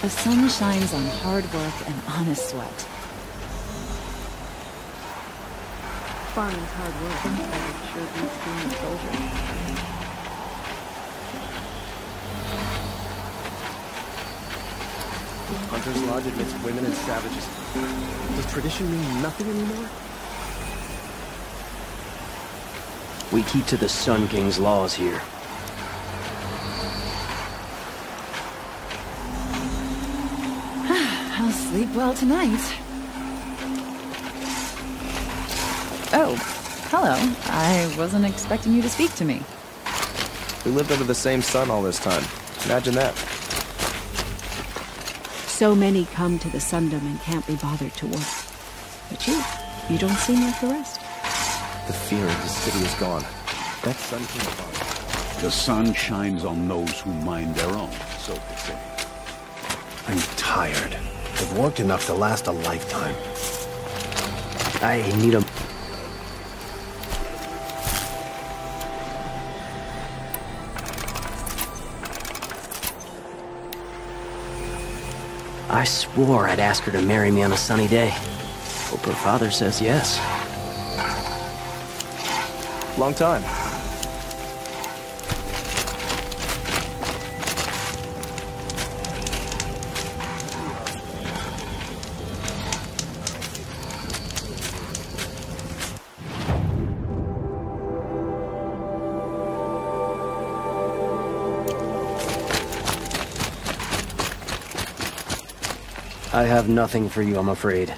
The sun shines on hard work and honest sweat. Farming's hard work, but it sure beats being a soldier. Hunter's Lodge admits women and savages. Does tradition mean nothing anymore? We keep to the Sun King's laws here. I'll sleep well tonight. Oh, hello. I wasn't expecting you to speak to me. We lived under the same sun all this time. Imagine that. So many come to the Sundom and can't be bothered to work. But you don't seem like the rest. The fear of the city is gone. That sun King gone. The sun shines on those who mind their own, so they say. I'm tired. I've worked enough to last a lifetime. I need a... I swore I'd ask her to marry me on a sunny day. Hope her father says yes. Long time. I have nothing for you, I'm afraid.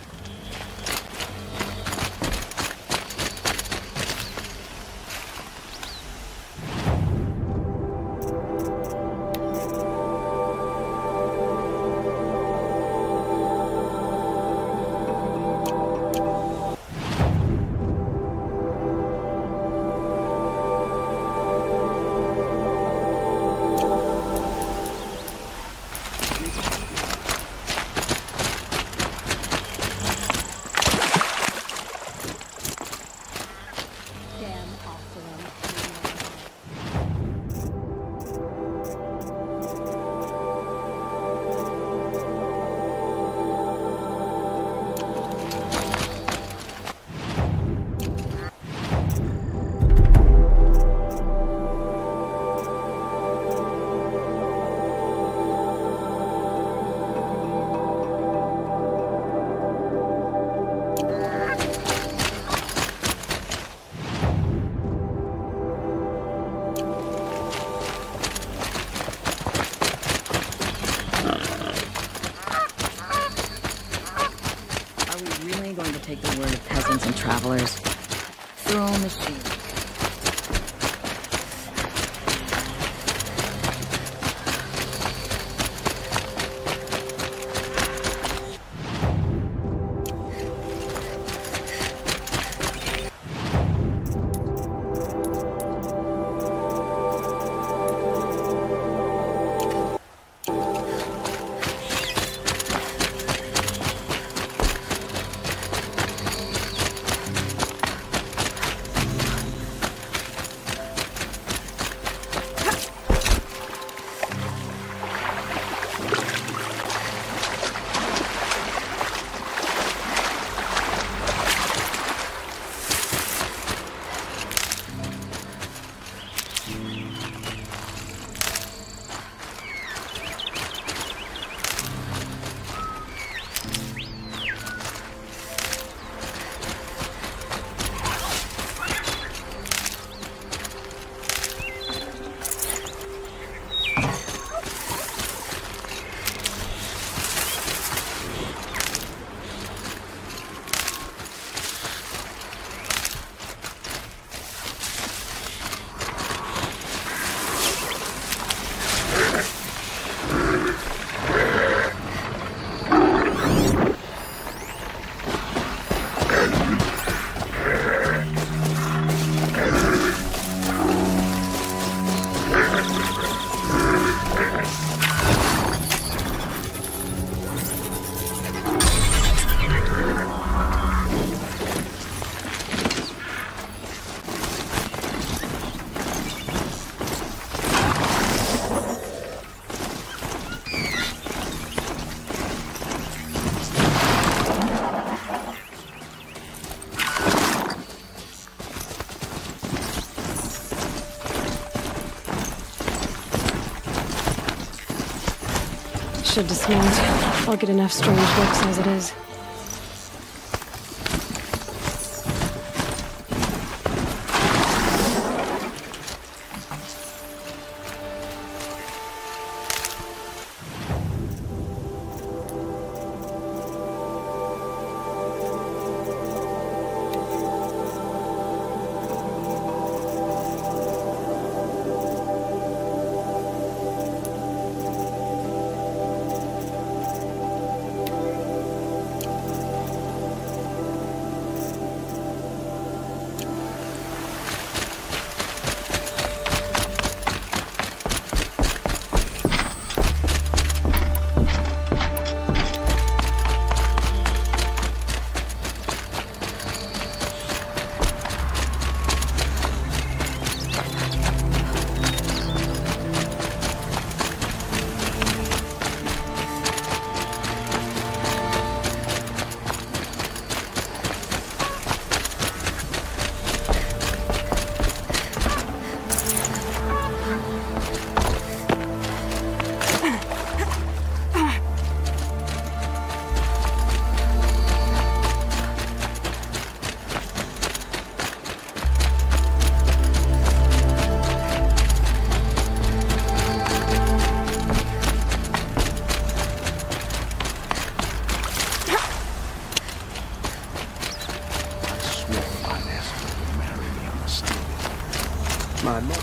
Take the word of peasants and travelers. Throw machine. should dismount. I'll get enough strange looks as it is. My mother.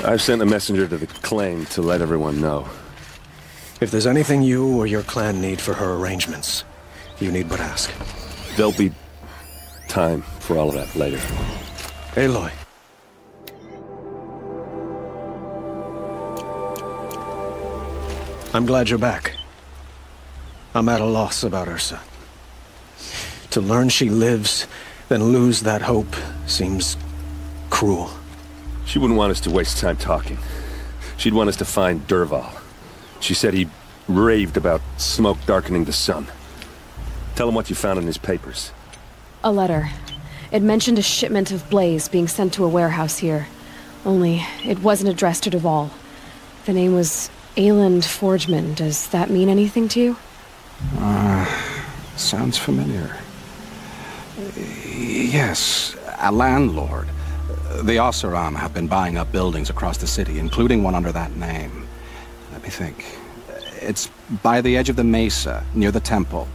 I've sent a messenger to the claim to let everyone know. If there's anything you or your clan need for her arrangements, you need but ask. There'll be time for all of that later. Aloy. I'm glad you're back. I'm at a loss about Ursa. To learn she lives, then lose that hope, seems cruel. She wouldn't want us to waste time talking. She'd want us to find Dervahl. She said he raved about smoke darkening the sun. Tell him what you found in his papers. A letter. It mentioned a shipment of blaze being sent to a warehouse here. Only, it wasn't addressed to Dervahl. The name was Ayland Forgeman. Does that mean anything to you? Sounds familiar. Yes, a landlord. The Oseram have been buying up buildings across the city, including one under that name. Let me think. It's by the edge of the mesa, near the temple.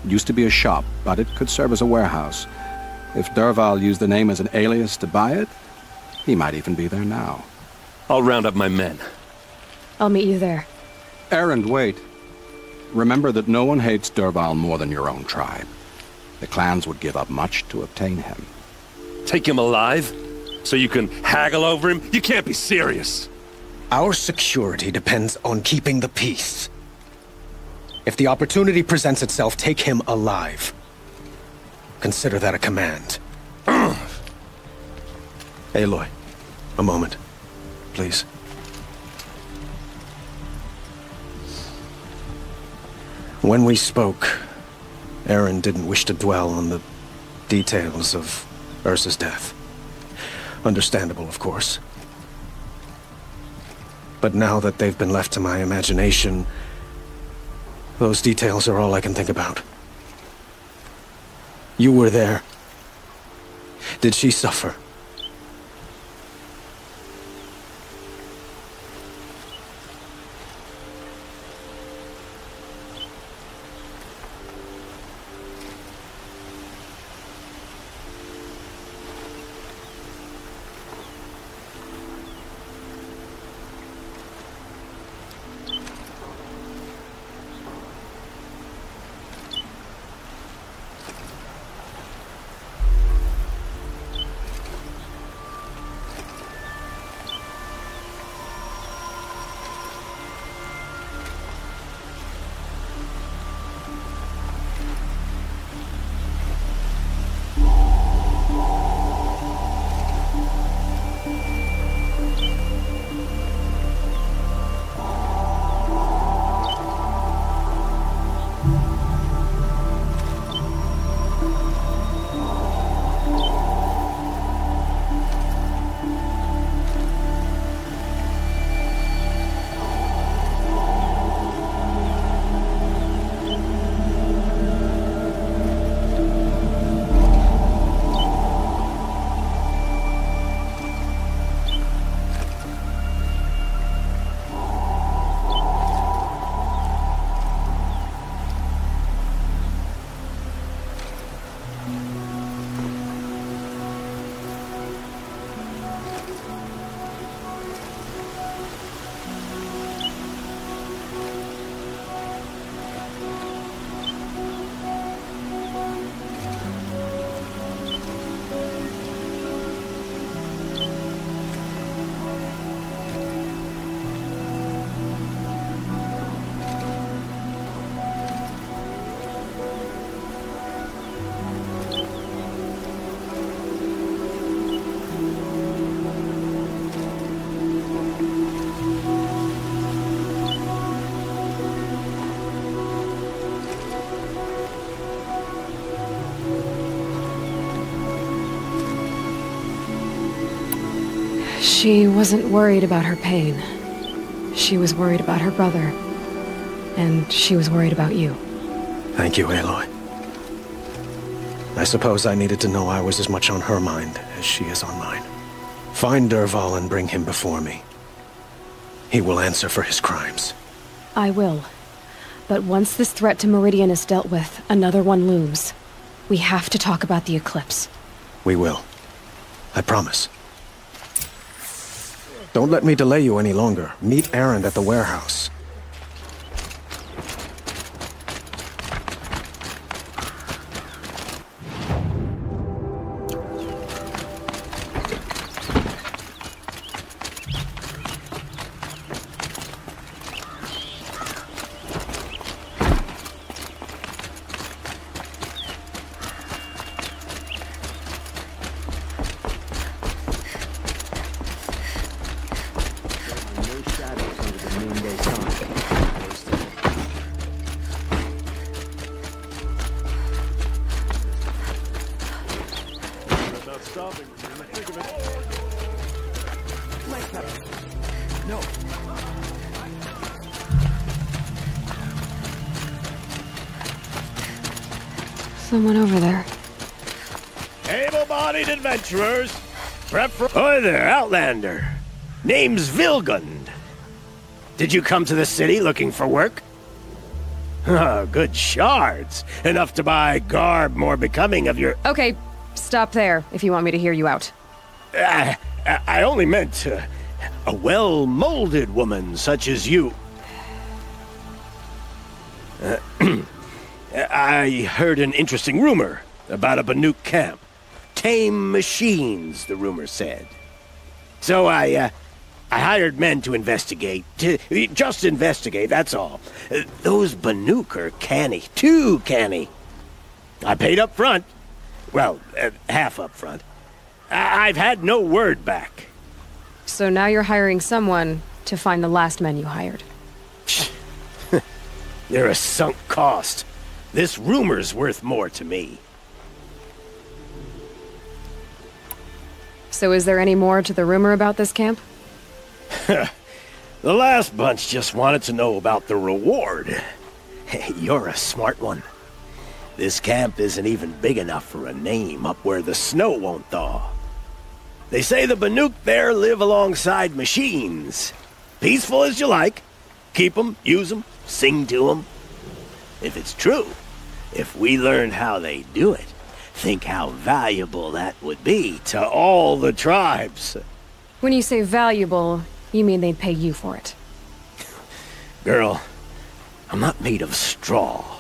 It used to be a shop, but it could serve as a warehouse. If Dervahl used the name as an alias to buy it, he might even be there now. I'll round up my men. I'll meet you there. Erend, wait. Remember that no one hates Dervahl more than your own tribe. The clans would give up much to obtain him. Take him alive? So you can haggle over him? You can't be serious. Our security depends on keeping the peace. If the opportunity presents itself, take him alive. Consider that a command. Aloy, a moment, please. When we spoke, Erend didn't wish to dwell on the details of Ursa's death. Understandable, of course. But now that they've been left to my imagination, those details are all I can think about. You were there. Did she suffer? She wasn't worried about her pain. She was worried about her brother. And she was worried about you. Thank you, Aloy. I suppose I needed to know I was as much on her mind as she is on mine. Find Dervahl and bring him before me. He will answer for his crimes. I will. But once this threat to Meridian is dealt with, another one looms. We have to talk about the eclipse. We will. I promise. Don't let me delay you any longer. Meet Erend at the warehouse. Someone over there. Able-bodied adventurers, Hi there, Outlander. Name's Vilgund. Did you come to the city looking for work? Good shards. Enough to buy garb more becoming of your... Okay, stop there if you want me to hear you out. I only meant a well-molded woman such as you. I heard an interesting rumor about a Banuk camp. Tame machines, the rumor said. So I hired men to investigate. Just investigate, that's all. Those Banuk are canny. Too canny. I paid up front. Well, half up front. I've had no word back. So now you're hiring someone to find the last men you hired. They're a sunk cost. This rumor's worth more to me. So is there any more to the rumor about this camp? The last bunch just wanted to know about the reward. You're a smart one. This camp isn't even big enough for a name up where the snow won't thaw. They say the Banuk there live alongside machines. Peaceful as you like. Keep 'em, use 'em, sing to 'em. If it's true, if we learned how they do it, think how valuable that would be to all the tribes. When you say valuable, you mean they'd pay you for it. Girl, I'm not made of straw.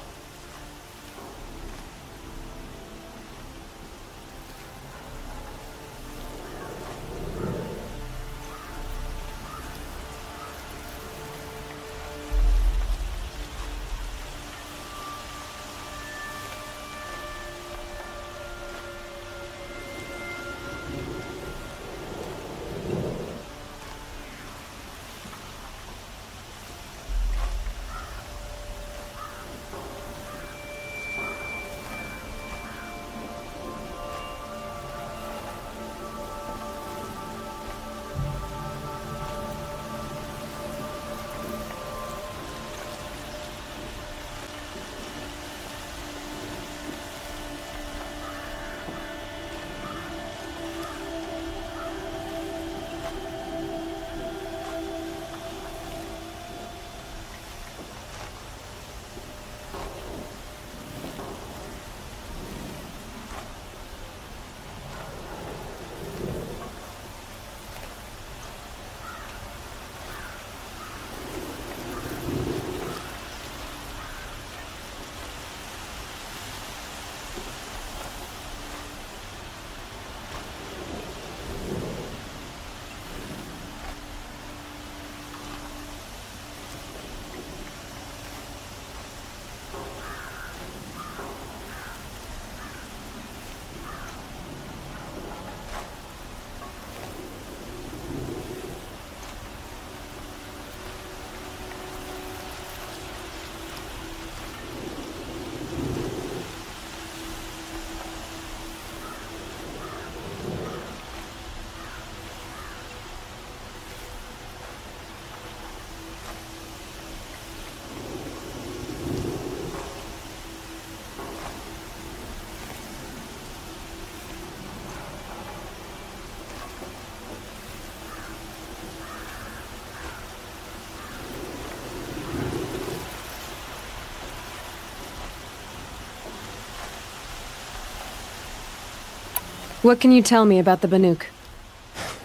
What can you tell me about the Banuk?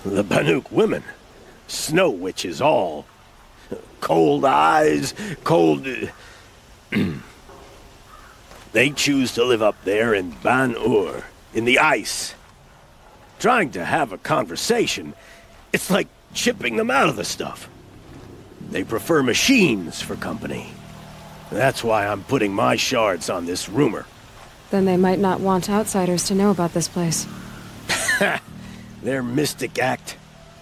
The Banuk women. Snow witches all. Cold eyes, cold... They choose to live up there in Ban-Ur, in the ice. Trying to have a conversation, it's like chipping them out of the stuff. They prefer machines for company. That's why I'm putting my shards on this rumor. Then they might not want outsiders to know about this place. Their mystic act.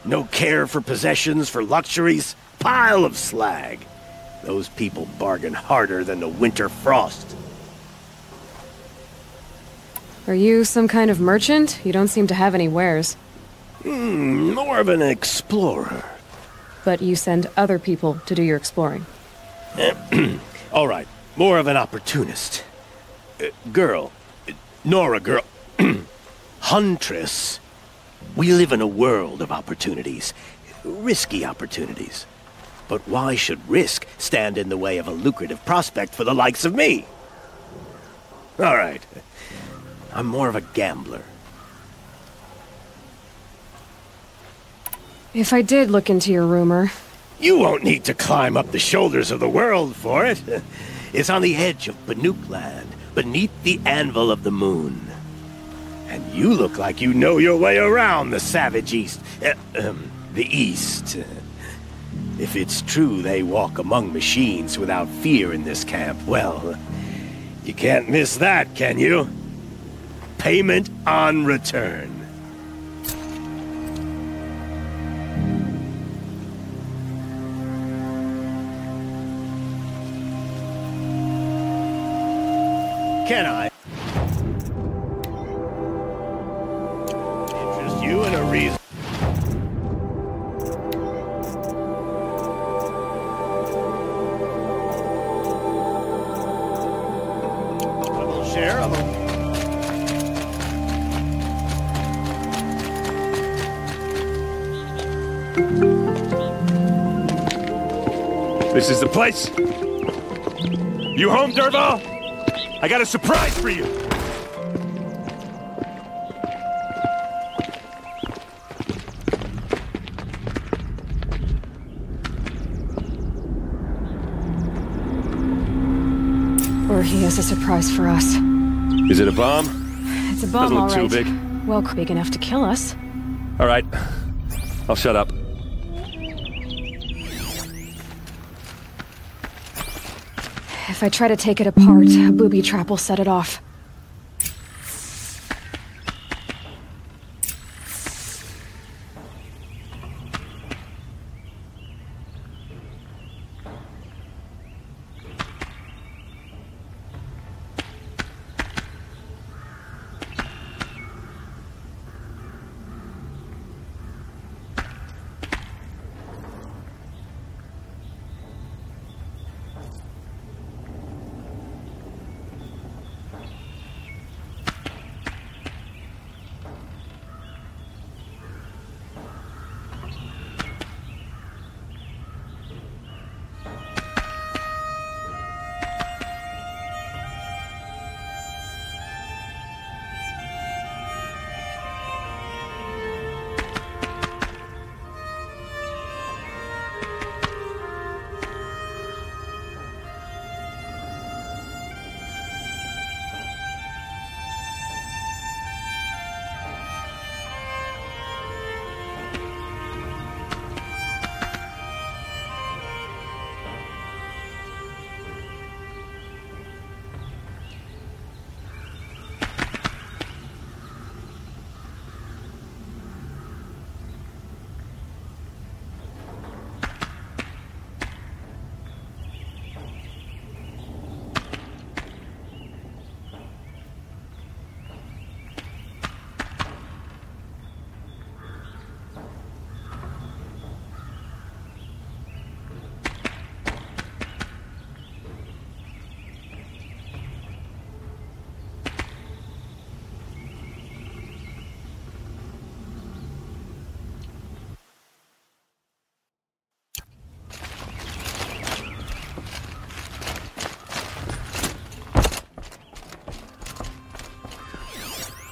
No care for possessions, for luxuries. Pile of slag. Those people bargain harder than the winter frost. Are you some kind of merchant? You don't seem to have any wares. More of an explorer. But you send other people to do your exploring. All right, more of an opportunist. Girl. Nora girl. Huntress. We live in a world of opportunities. Risky opportunities. But why should risk stand in the way of a lucrative prospect for the likes of me? All right. I'm more of a gambler. If I did look into your rumor... You won't need to climb up the shoulders of the world for it. It's on the edge of Banuk land, beneath the anvil of the moon. And you look like you know your way around the savage east. The east. If it's true they walk among machines without fear in this camp, well, you can't miss that, can you? Payment on return. Can I? Interest you in a reason? Double share of them. This is the place? You home, Dervahl? I got a surprise for you! Or he has a surprise for us. Is it a bomb? It's a bomb, Doesn't all look right. too big. Well, big enough to kill us. All right. I'll shut up. If I try to take it apart, a booby trap will set it off.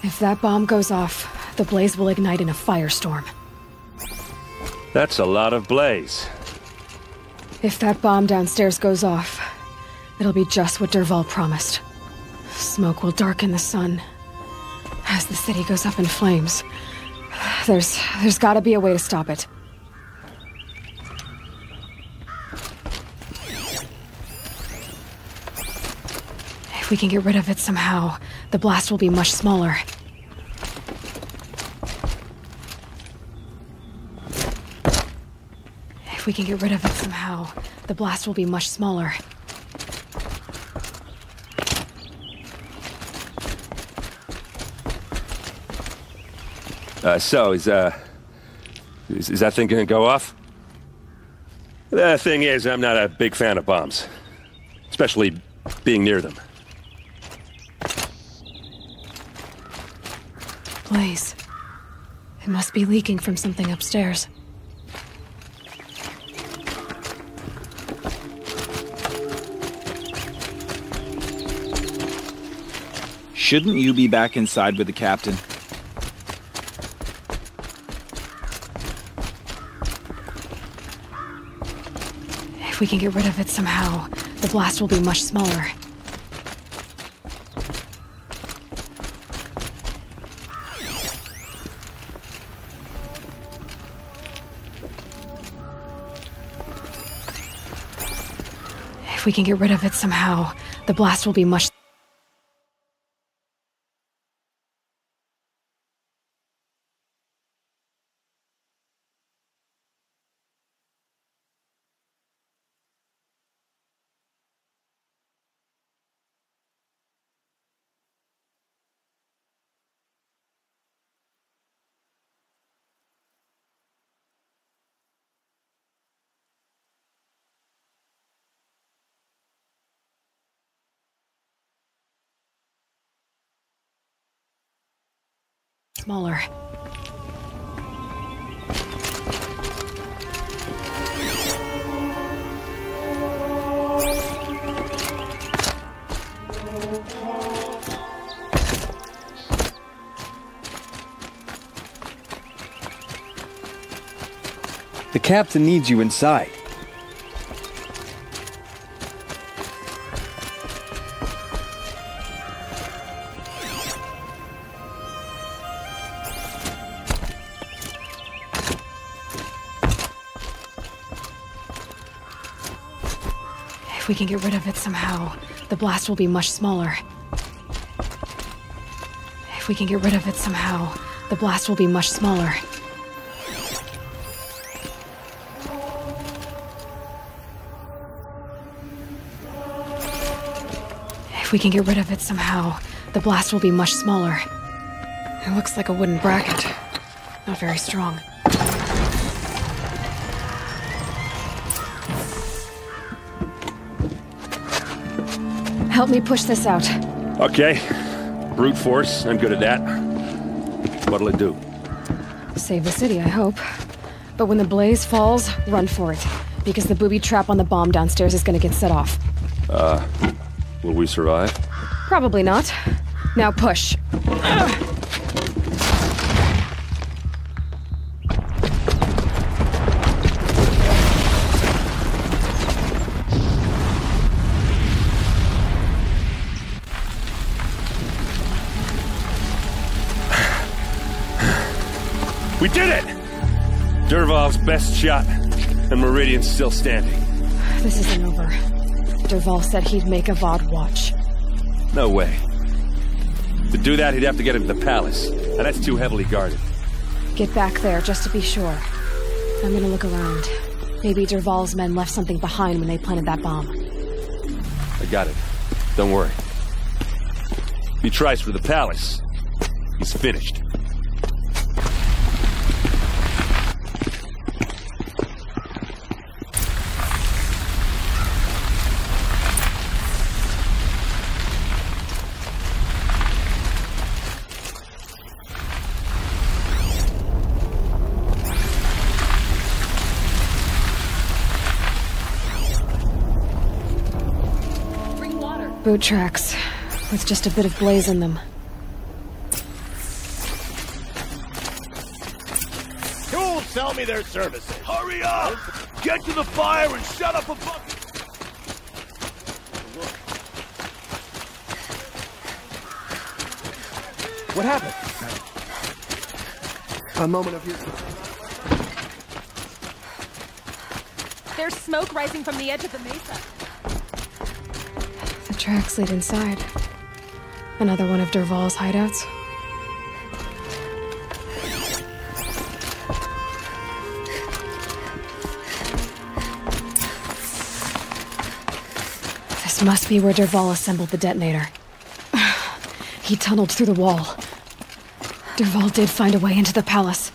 If that bomb goes off, the blaze will ignite in a firestorm. That's a lot of blaze. If that bomb downstairs goes off, it'll be just what Dervahl promised. Smoke will darken the sun as the city goes up in flames. There's gotta be a way to stop it. If we can get rid of it somehow, the blast will be much smaller. If we can get rid of it somehow, the blast will be much smaller. So, is that thing gonna go off? The thing is, I'm not a big fan of bombs. Especially being near them. Blaze. It must be leaking from something upstairs. Shouldn't you be back inside with the captain? If we can get rid of it somehow, the blast will be much smaller. If we can get rid of it somehow, the blast will be much... smaller. The captain needs you inside. If we can get rid of it somehow, the blast will be much smaller. If we can get rid of it somehow, the blast will be much smaller. If we can get rid of it somehow, the blast will be much smaller. It looks like a wooden bracket. Not very strong. Help me push this out. Okay. Brute force, I'm good at that. What'll it do? Save the city, I hope. But when the blaze falls, run for it. Because the booby trap on the bomb downstairs is gonna get set off. Will we survive? Probably not. Now push. We did it! Dervahl's best shot, and Meridian's still standing. This isn't over. Dervahl said he'd make a VOD watch. No way. To do that, he'd have to get into the palace, and that's too heavily guarded. Get back there, just to be sure. I'm gonna look around. Maybe Dervahl's men left something behind when they planted that bomb. I got it. Don't worry. If he tries for the palace, he's finished. Boot tracks, with just a bit of blaze in them. Who'll sell me their services? Hurry up! Get to the fire and shut up a bucket! What happened? A moment of your... There's smoke rising from the edge of the mesa. The tracks lead inside. Another one of Dervahl's hideouts. This must be where Dervahl assembled the detonator. He tunneled through the wall. Dervahl did find a way into the palace.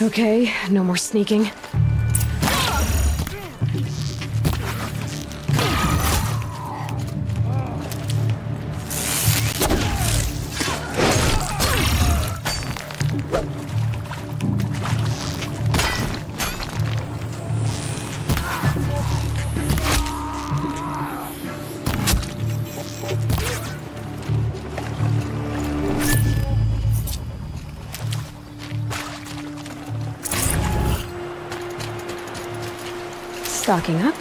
Okay, no more sneaking. Stocking up.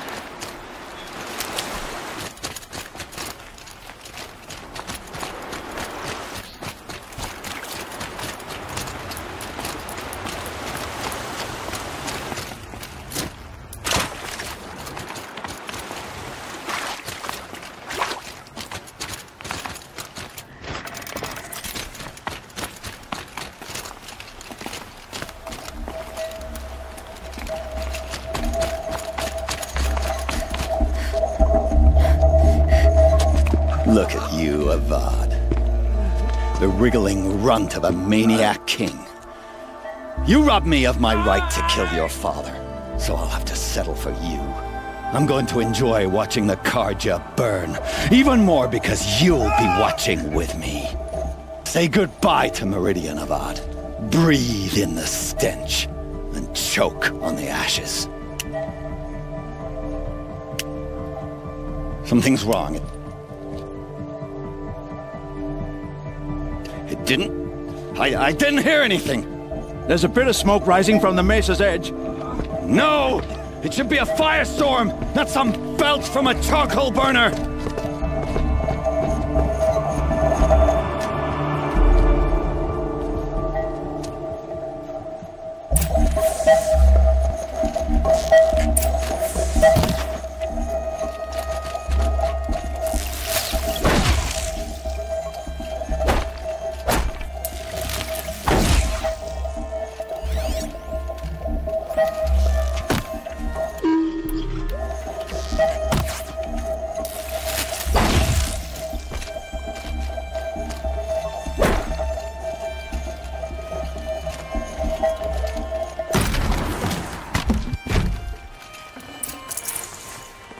Look at you, Avad. The wriggling runt of a maniac king. You robbed me of my right to kill your father, so I'll have to settle for you. I'm going to enjoy watching the Karja burn, even more because you'll be watching with me. Say goodbye to Meridian, Avad. Breathe in the stench, and choke on the ashes. Something's wrong. It didn't... I didn't hear anything. There's a bit of smoke rising from the mesa's edge. No! It should be a firestorm, not some belch from a charcoal burner!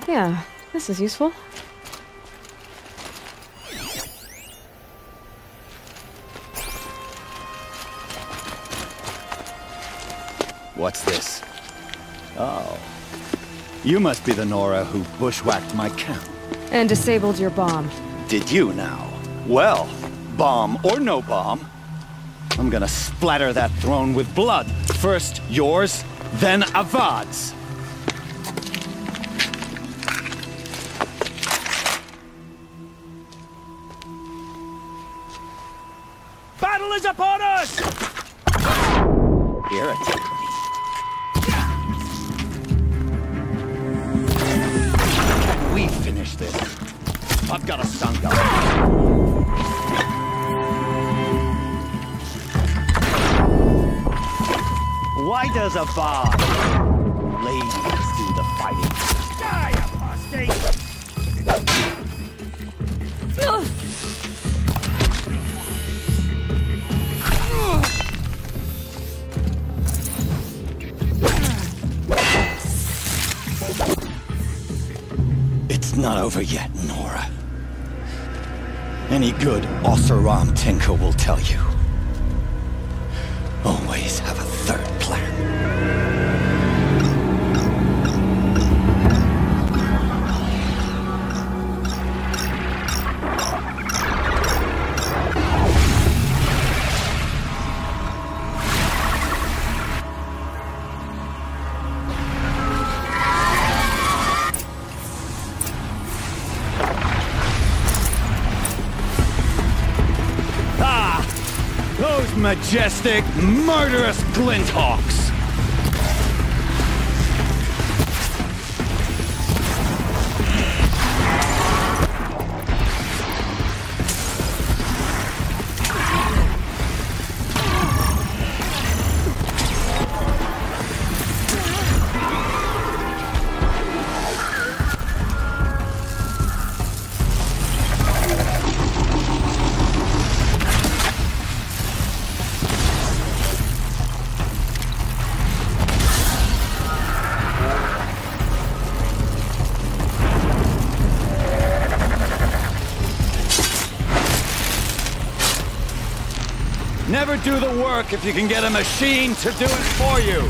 Yeah, this is useful. What's this? Oh. You must be the Nora who bushwhacked my camp. And disabled your bomb. Did you now? Well, bomb or no bomb, I'm gonna splatter that throne with blood. First yours, then Avad's. Battle is upon us! Irritate me. Can we finish this? I've got a Sangha. Why does Avad ladies do the fighting? Die, apostate! It's not over yet, Nora. Any good Oseram tinker will tell you. Always have a third plan. Those majestic, murderous glinthawks! never do the work if you can get a machine to do it for you.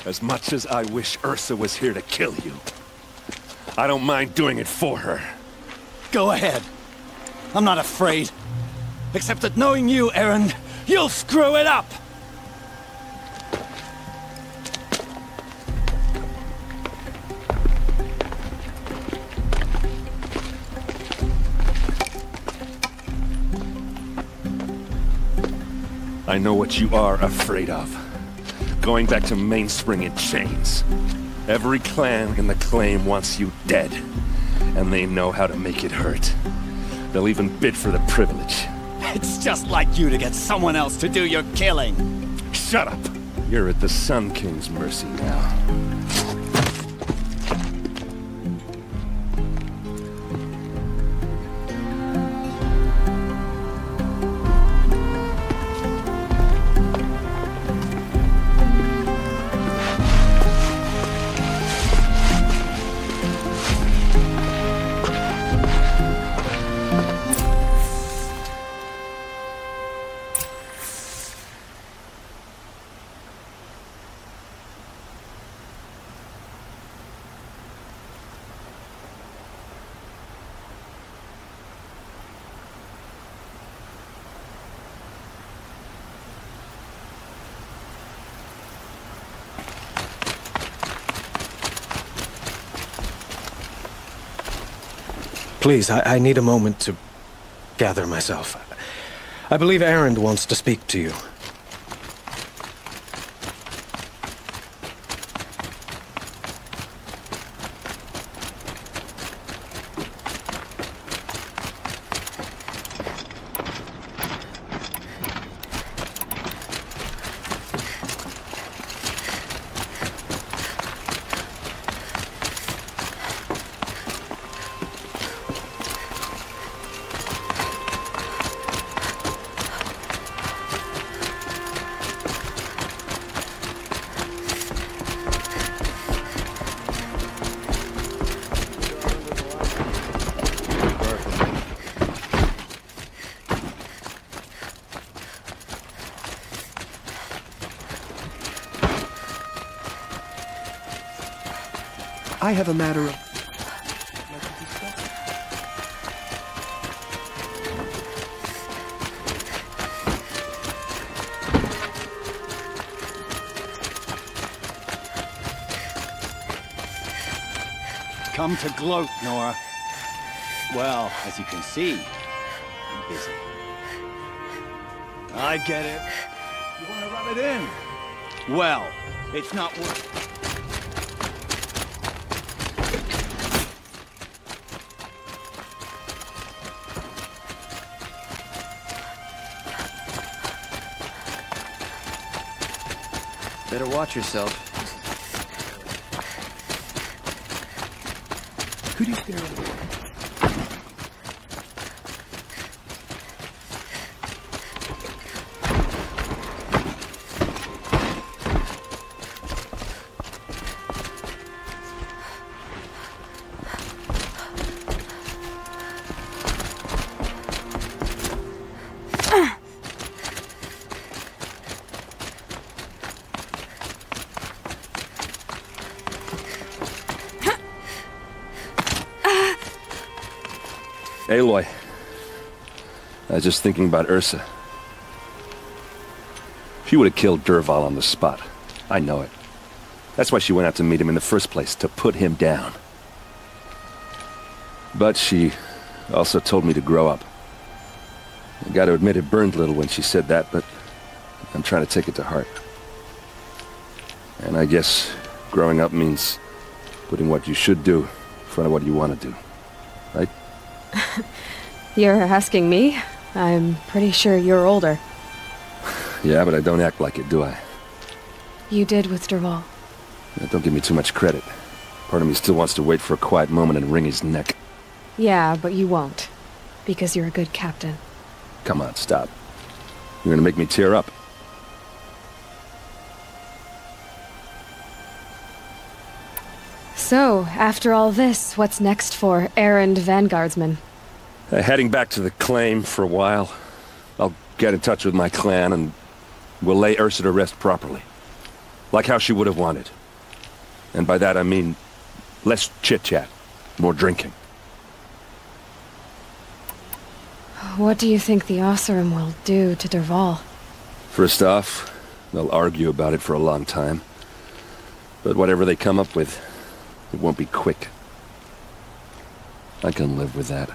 As much as I wish Ursa was here to kill you, I don't mind doing it for her. Go ahead. I'm not afraid. Except that knowing you, Aaron, you'll screw it up! I know what you are afraid of. Going back to Mainspring in chains. Every clan in the claim wants you dead. And they know how to make it hurt. They'll even bid for the privilege. It's just like you to get someone else to do your killing. Shut up! You're at the Sun King's mercy now. Please, I need a moment to gather myself. I believe Erend wants to speak to you. I have a matter of... Come to gloat, Nora. Well, as you can see, I'm busy. I get it. You want to rub it in? Well, it's not worth... Better watch yourself. Could you stare at me? Aloy, I was just thinking about Ursa. She would have killed Dervahl on the spot. I know it. That's why she went out to meet him in the first place, to put him down. But she also told me to grow up. I gotta admit it burned a little when she said that, but I'm trying to take it to heart. And I guess growing up means putting what you should do in front of what you want to do. Right? You're asking me? I'm pretty sure you're older. Yeah, but I don't act like it, do I? You did with Dervahl. Yeah, don't give me too much credit. Part of me still wants to wait for a quiet moment and wring his neck. Yeah, but you won't. Because you're a good captain. Come on, stop. You're gonna make me tear up. So, after all this, what's next for Erend Vanguardsman? Heading back to the claim for a while. I'll get in touch with my clan and we'll lay Ursa to rest properly. Like how she would have wanted. And by that I mean less chit-chat, more drinking. What do you think the Oseram will do to Dervahl? First off, they'll argue about it for a long time. But whatever they come up with, it won't be quick. I can live with that.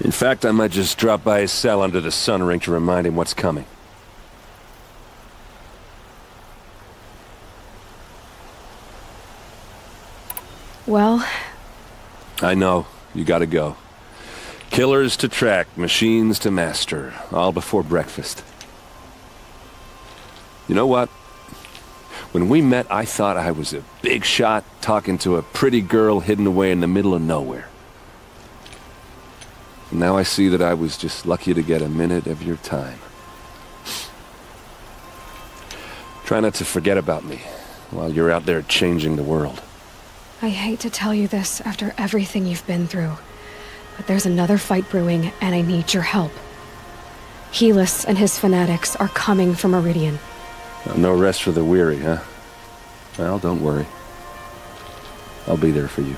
In fact, I might just drop by his cell under the sun ring to remind him what's coming. Well... I know. You gotta go. Killers to track, machines to master, all before breakfast. You know what? When we met, I thought I was a big shot talking to a pretty girl hidden away in the middle of nowhere. And now I see that I was just lucky to get a minute of your time. Try not to forget about me while you're out there changing the world. I hate to tell you this after everything you've been through, but there's another fight brewing and I need your help. Helis and his fanatics are coming for Meridian. No rest for the weary, huh? Well, don't worry. I'll be there for you.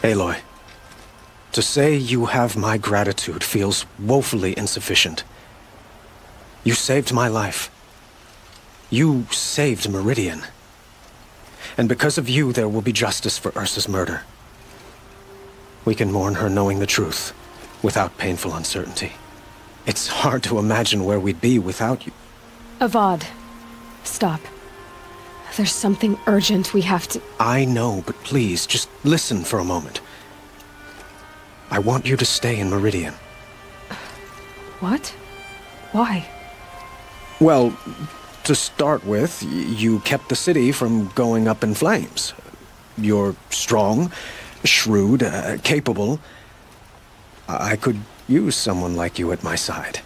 Aloy, to say you have my gratitude feels woefully insufficient. You saved my life. You saved Meridian. And because of you, there will be justice for Ursa's murder. We can mourn her knowing the truth, without painful uncertainty. It's hard to imagine where we'd be without you. Avad, stop. There's something urgent we have to... I know, but please, just listen for a moment. I want you to stay in Meridian. What? Why? Well, to start with, you kept the city from going up in flames. You're strong, shrewd, capable. I could use someone like you at my side.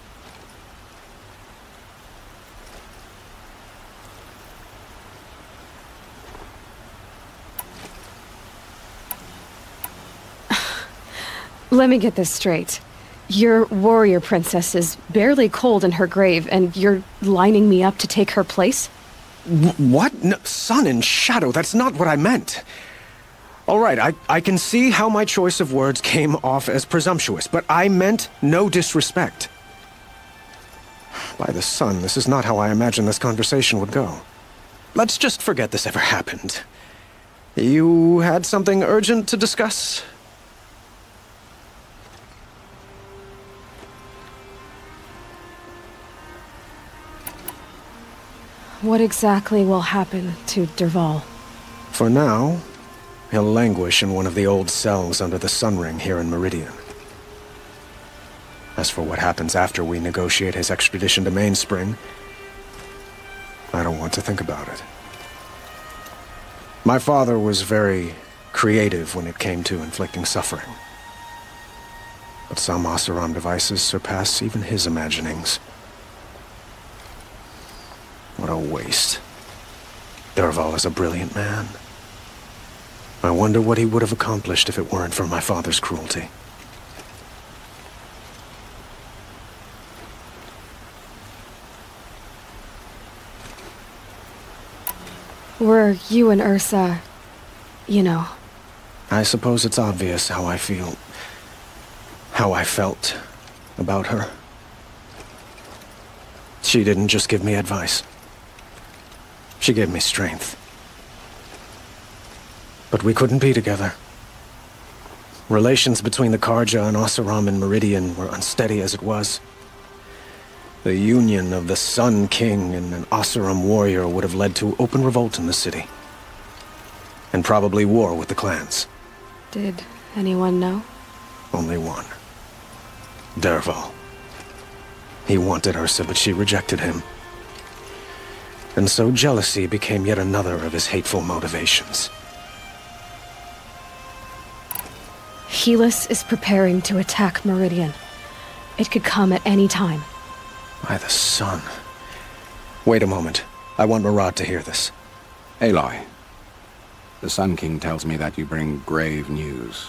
Let me get this straight. Your warrior princess is barely cold in her grave, and you're lining me up to take her place? What? No, sun and shadow, that's not what I meant. All right, I can see how my choice of words came off as presumptuous, but I meant no disrespect. By the sun, this is not how I imagined this conversation would go. Let's just forget this ever happened. You had something urgent to discuss? What exactly will happen to Dervahl? For now, he'll languish in one of the old cells under the Sun Ring here in Meridian. As for what happens after we negotiate his extradition to Mainspring, I don't want to think about it. My father was very creative when it came to inflicting suffering. But some Oseram devices surpass even his imaginings. What a waste. Dervahl is a brilliant man. I wonder what he would have accomplished if it weren't for my father's cruelty. Were you and Ursa, you know... I suppose it's obvious how I feel... how I felt about her. She didn't just give me advice. She gave me strength. But we couldn't be together. Relations between the Karja and Oseram in Meridian were unsteady as it was. The union of the Sun King and an Oseram warrior would have led to open revolt in the city. And probably war with the clans. Did anyone know? Only one. Dervahl. He wanted Ursa, but she rejected him. And so jealousy became yet another of his hateful motivations. Helis is preparing to attack Meridian. It could come at any time. By the sun. Wait a moment. I want Murad to hear this. Aloy, the Sun King tells me that you bring grave news.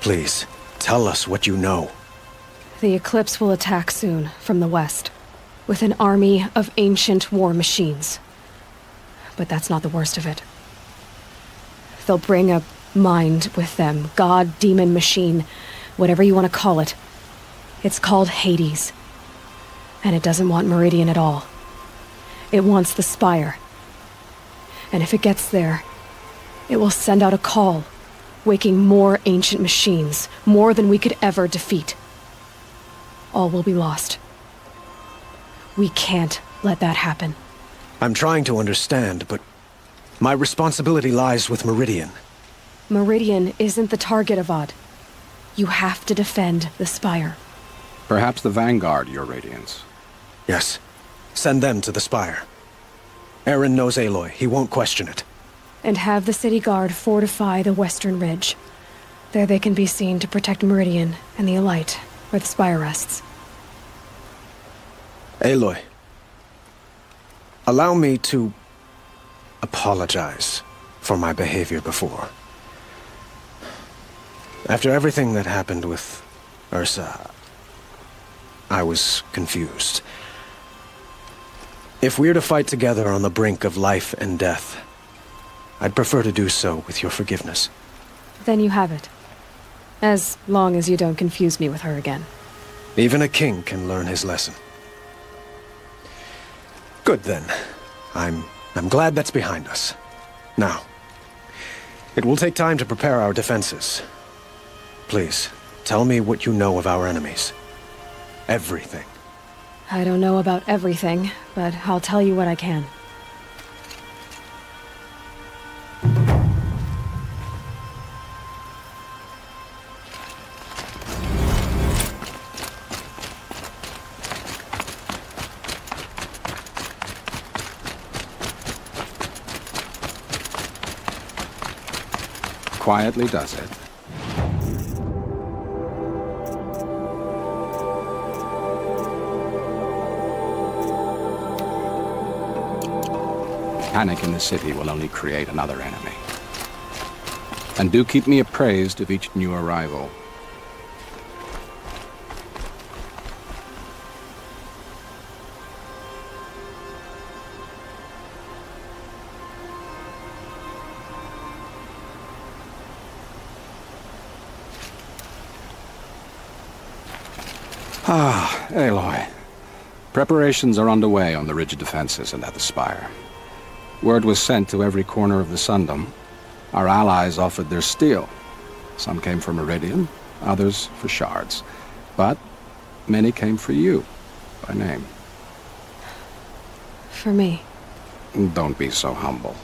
Please, tell us what you know. The Eclipse will attack soon, from the west, with an army of ancient war machines. But that's not the worst of it. They'll bring a mind with them, god, demon, machine, whatever you want to call it. It's called Hades. And it doesn't want Meridian at all. It wants the Spire. And if it gets there, it will send out a call, waking more ancient machines, more than we could ever defeat. All will be lost. We can't let that happen. I'm trying to understand, but my responsibility lies with Meridian. Meridian isn't the target, Avad. You have to defend the Spire. Perhaps the Vanguard, Your Radiance. Yes. Send them to the Spire. Eren knows Aloy. He won't question it. And have the city guard fortify the western ridge. There they can be seen to protect Meridian and the Elite, where the Spire rests. Aloy, allow me to apologize for my behavior before. After everything that happened with Ursa, I was confused. If we're to fight together on the brink of life and death, I'd prefer to do so with your forgiveness. Then you have it. As long as you don't confuse me with her again. Even a king can learn his lesson. Good then. I'm glad that's behind us. Now, it will take time to prepare our defenses. Please, tell me what you know of our enemies. Everything. I don't know about everything, but I'll tell you what I can. Quietly does it. Panic in the city will only create another enemy. And do keep me appraised of each new arrival. Ah, Aloy. Preparations are underway on the rigid defenses and at the spire. Word was sent to every corner of the Sundom. Our allies offered their steel. Some came for Meridian, others for shards. But many came for you, by name. For me. Don't be so humble.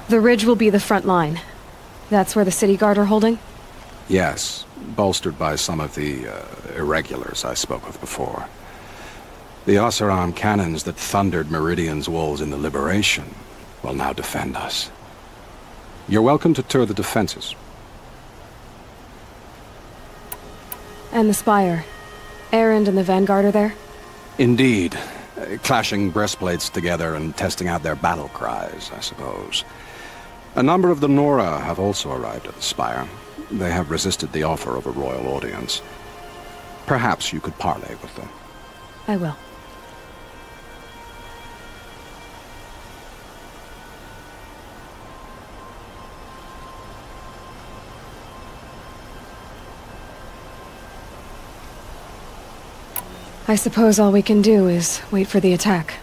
The ridge will be the front line. That's where the city guard are holding? Yes, bolstered by some of the irregulars I spoke of before. The Oseram cannons that thundered Meridian's walls in the Liberation will now defend us. You're welcome to tour the defenses. And the spire. Erend and the Vanguard are there? Indeed. Clashing breastplates together and testing out their battle cries, I suppose. A number of the Nora have also arrived at the spire. They have resisted the offer of a royal audience. Perhaps you could parley with them. I will. I suppose all we can do is wait for the attack.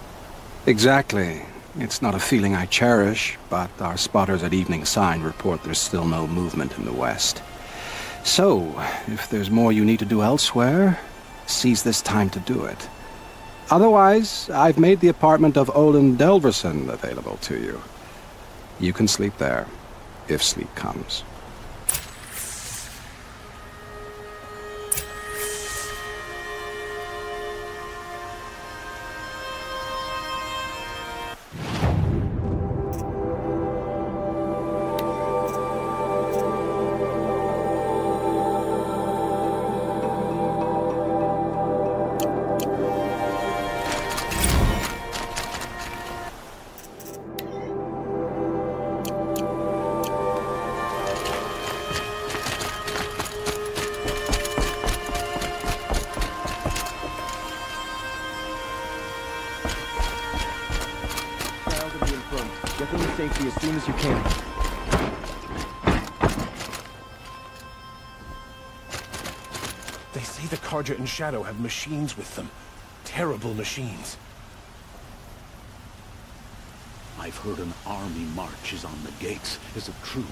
Exactly. It's not a feeling I cherish, but our spotters at Evening Sign report there's still no movement in the west. So, if there's more you need to do elsewhere, seize this time to do it. Otherwise, I've made the apartment of Olin Delverson available to you. You can sleep there, if sleep comes. Get them to safety as soon as you can. They say the Carja and Shadow have machines with them. Terrible machines. I've heard an army march is on the gates. Is it true?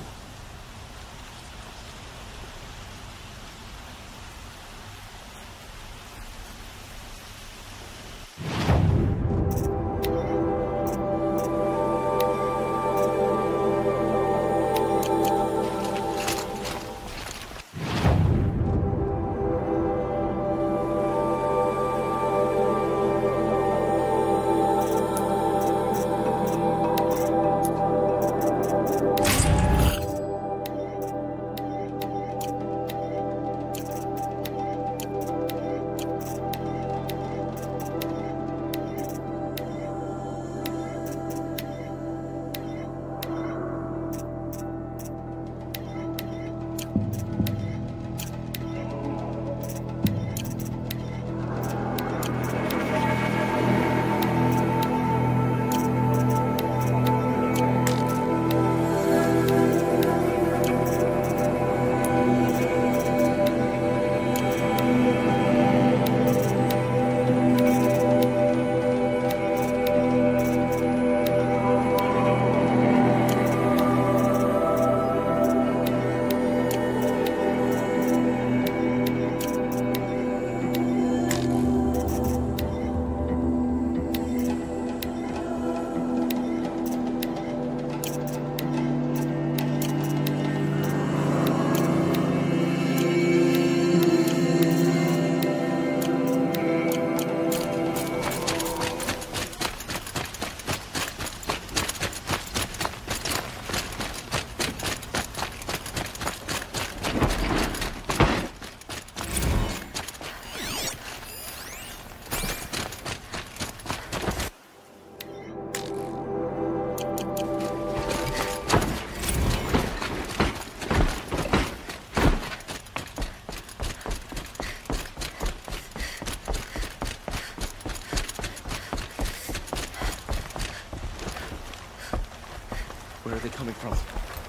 Where are they coming from?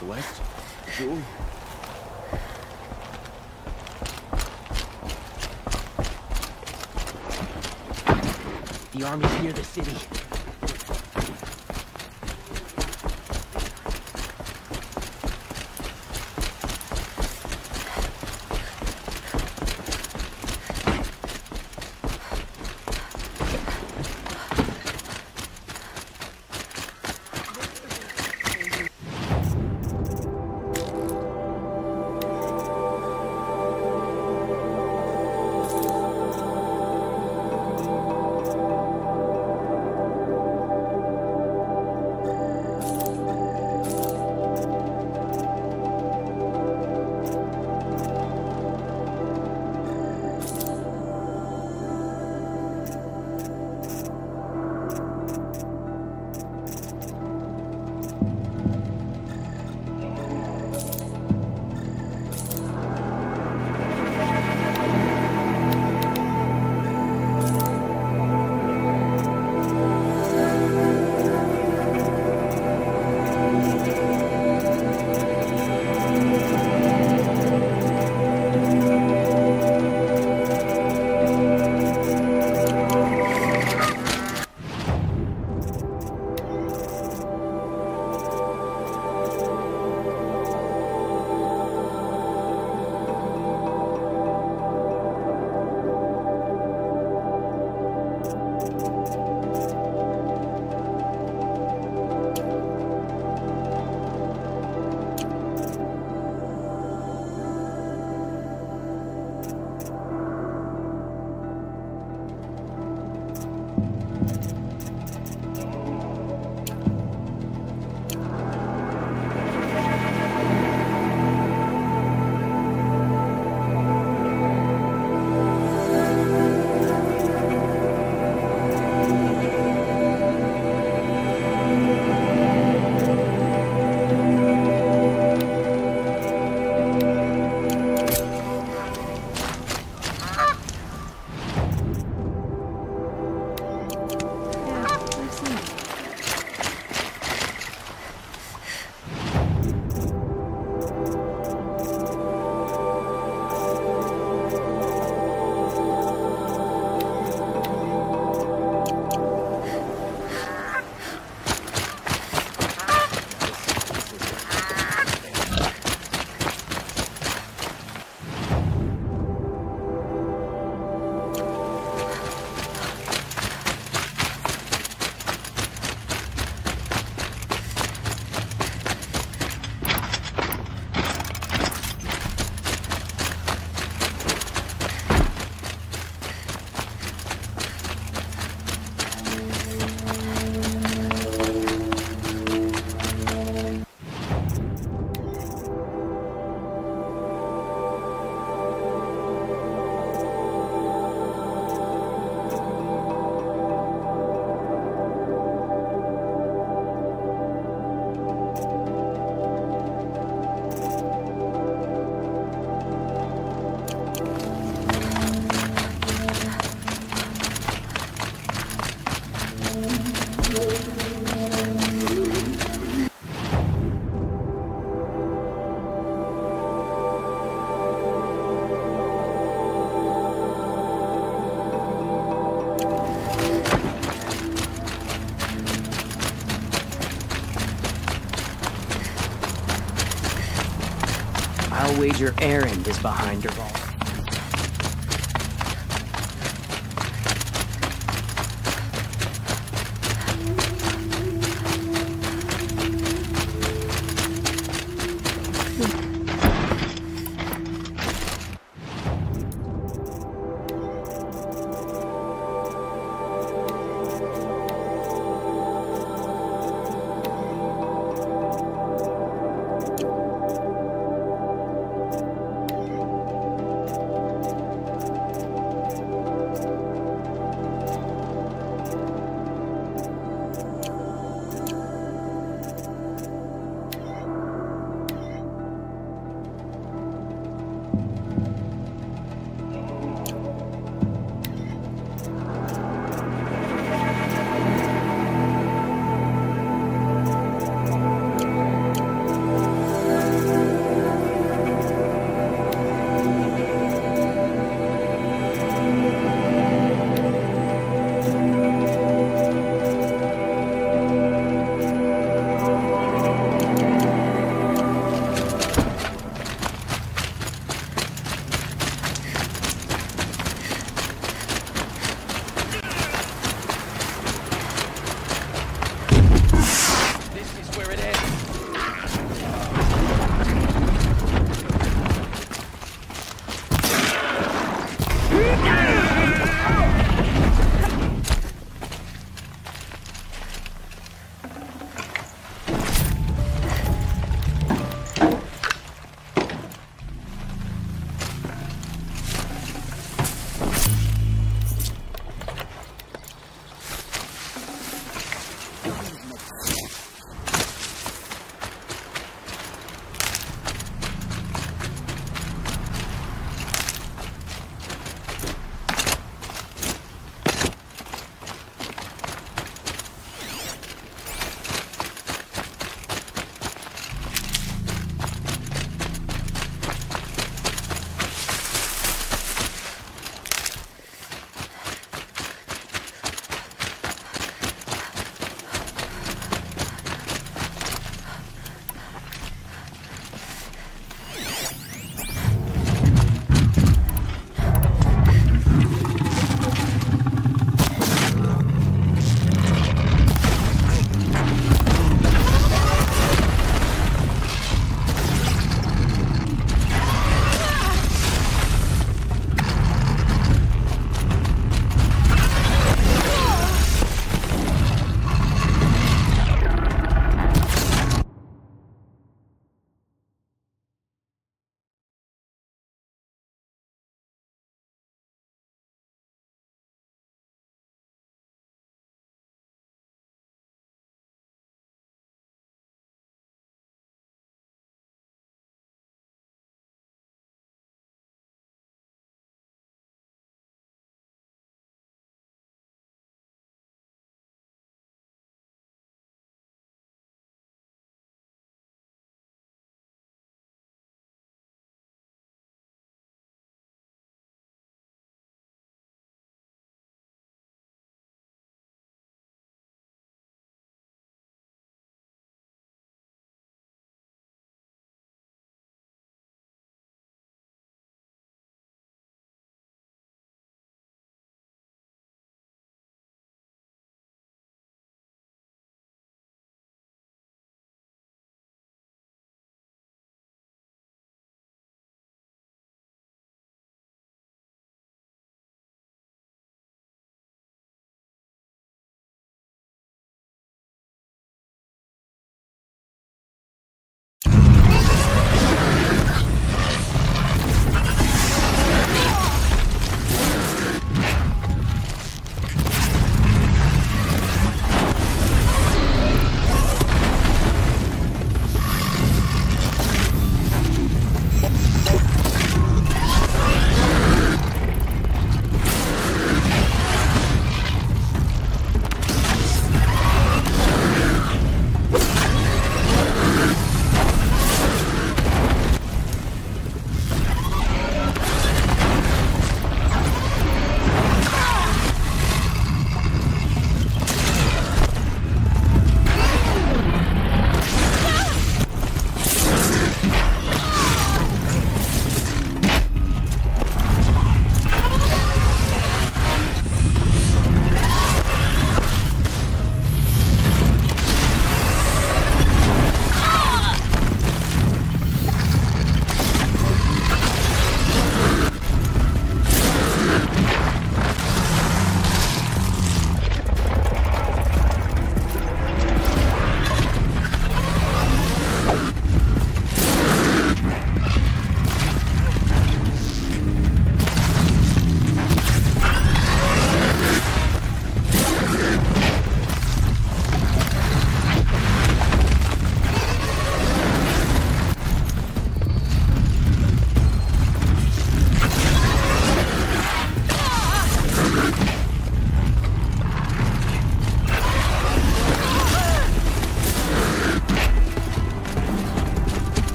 The west? Jewel? The army's near the city. I'll wager Erend is behind Dervahl.